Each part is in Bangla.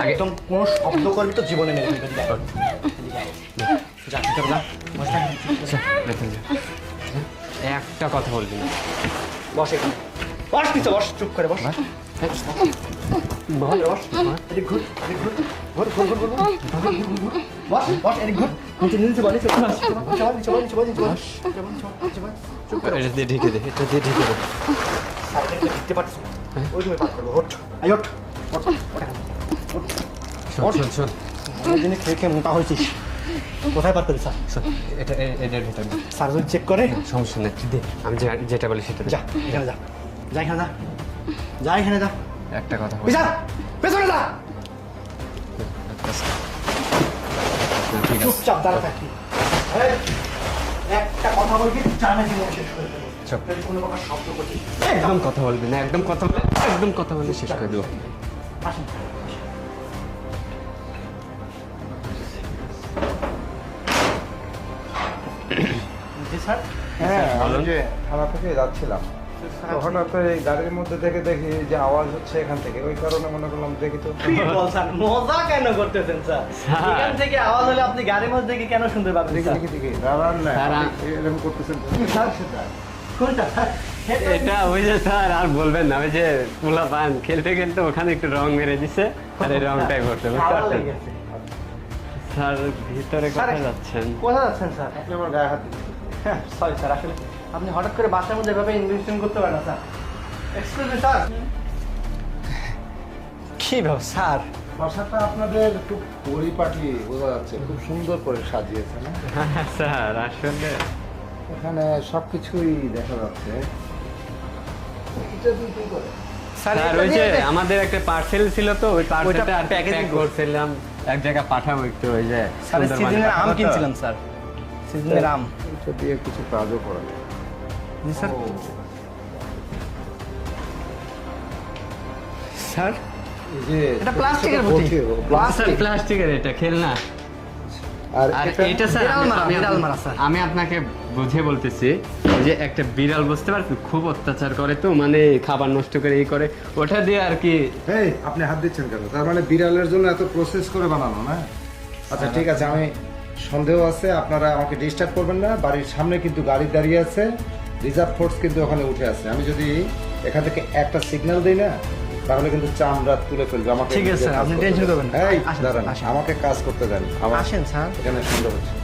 একদম কোনো শব্দ করবি তো জীবনে মেরে ফেলবে। যা ভিতরে যা, একটা কথা বলবি না। বস এখানে, বস নিচে বস, চুপ করে বস। এদিক ঘুর, এদিক ঘুর, ঘুর ঘুর ঘুর ঘুর, বস বস, এদিক ঘুর, নিচে নিচে বল, নিচে বল, নিচে বল, নিচে বল, নিচে বল, নিচে বল, নিচে বল, চুপ করে। এটা দিয়ে ঢেকে দে, এটা দিয়ে ঢেকে দে। সাইডে দেখতে পাচ্ছ, ওই তুমি পাঠ করবো। ওঠ, আই ওঠ, ওঠ, ওঠ এখানে, ওঠ। শোন শোন শোন, অনেকদিনে খেয়ে খেয়ে মোটা হয়েছিস, কোথায় পার করিস? শোন, এটা এটার ভিতরে স্যার যদি চেক করে, সমস্যা নেই, দে, আমি যেটা বলি সেটা দে। যা এখানে যা, যা এখানে যা, যা এখানে যা, একটা কথা বল। যা পেছনে যা, ঠিক আছে, চুপচাপ দাঁড়া থাকি। একটা কথা বলবি, জানা জীবন শেষ করে দেবো। চুপ। যদি কোনো প্রকার শব্দ করছিস, একদম কথা বলবি না, একদম কথা বলে শেষ করে দেবো। আসেন। জি স্যার। হ্যাঁ, আমি বলুন। যে থানা থেকে যাচ্ছিলাম, তো হঠাৎ এই গাড়ির মধ্যে থেকে দেখি যে আওয়াজ হচ্ছে এখান থেকে, ওই কারণে মনে করলাম দেখি তো। কি বলছেন? মজা কেন করতেছেন স্যার? স্যার। এখান থেকে আওয়াজ হলে আপনি গাড়ির মধ্যে থেকে কেন শুনতে পাবেন দেখি স্যার? দেখি দেখি দাঁড়ান না, স্যার, আপনি এরকম করতেছেন স্যার, সেটা কোনটা স্যার? এটা ওই যে স্যার আর বলবেন না, ওই যে পোলা পান খেলতে খেলতে ওখানে একটু রং মেরে দিছে, আর এই রংটাই ভরতে বুঝতে আওয়াজ পারছেন? লেগেছে। স্যার ভিতরে স্যার, কোথায় যাচ্ছেন? কোথায় যাচ্ছেন স্যার? আপনি আমার গায়ে হাত দিচ্ছেন। হ্যাঁ, সরি স্যার, আসলে আপনি হঠাৎ করে বাসার মধ্যে এভাবে ইনভেস্টিং করতে পারেন না স্যার। Excuse me sir. কি ব্যাপার স্যার? বাসাটা আপনাদের খুব পরিপাটি বোঝা যাচ্ছে, খুব সুন্দর করে সাজিয়েছেন। হ্যাঁ স্যার, আসলে এখানে সবকিছুই দেখা যাচ্ছে। এটা দিয়ে কি করে? স্যার এটা ওই যে দিয়ে- আমাদের একটা পার্সেল ছিল তো, ওই পার্সেলটা আর packaging প্যাকেজিং করছিলাম, এক জায়গায় পাঠাবো একটু, ওই যে স্যার, সুন্দরবনে সিজনের আম পাঠাবো তো। কিনছিলাম স্যার, সিজনের আম। এটা দিয়ে কিছু কাজও করা যায়। জি স্যার। ও, স্যার, এই যে এটা প্লাস্টিকের ছোট বুটি। বটিও, স্যার প্লাস্টিক। প্লাস্টিকের এটা খেলনা। আর আর এটা এটা স্যার বিড়াল মারা, আমি বিড়াল মারা, স্যার। আমি আপনাকে বুঝে বলতেছি যে একটা বিড়াল, বুঝতে পারছি খুব অত্যাচার করে তো, মানে খাবার নষ্ট করে এই করে, ওটা দিয়ে আর কি। এই আপনি হাত দিচ্ছেন কেন? তার মানে বিড়ালের জন্য এত প্রসেস করে বানানো না? আচ্ছা ঠিক আছে, আমি সন্দেহ আছে, আপনারা আমাকে ডিস্টার্ব করবেন না। বাড়ির সামনে কিন্তু গাড়ি দাঁড়িয়ে আছে, রিজার্ভ ফোর্স কিন্তু ওখানে উঠে আছে। আমি যদি এখান থেকে একটা সিগন্যাল দিই না, তাহলে কিন্তু চামড়া তুলে ফেলবে আমাকে। ঠিক আছে, কাজ আপনি করতে টেনশন দেন। করবেন না। এই আসেন, দাঁড়ান, আসেন। আমাকে কাজ করতে দেন। আমার আসেন স্যার। এখানে সুন্দর হচ্ছে।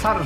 স্যার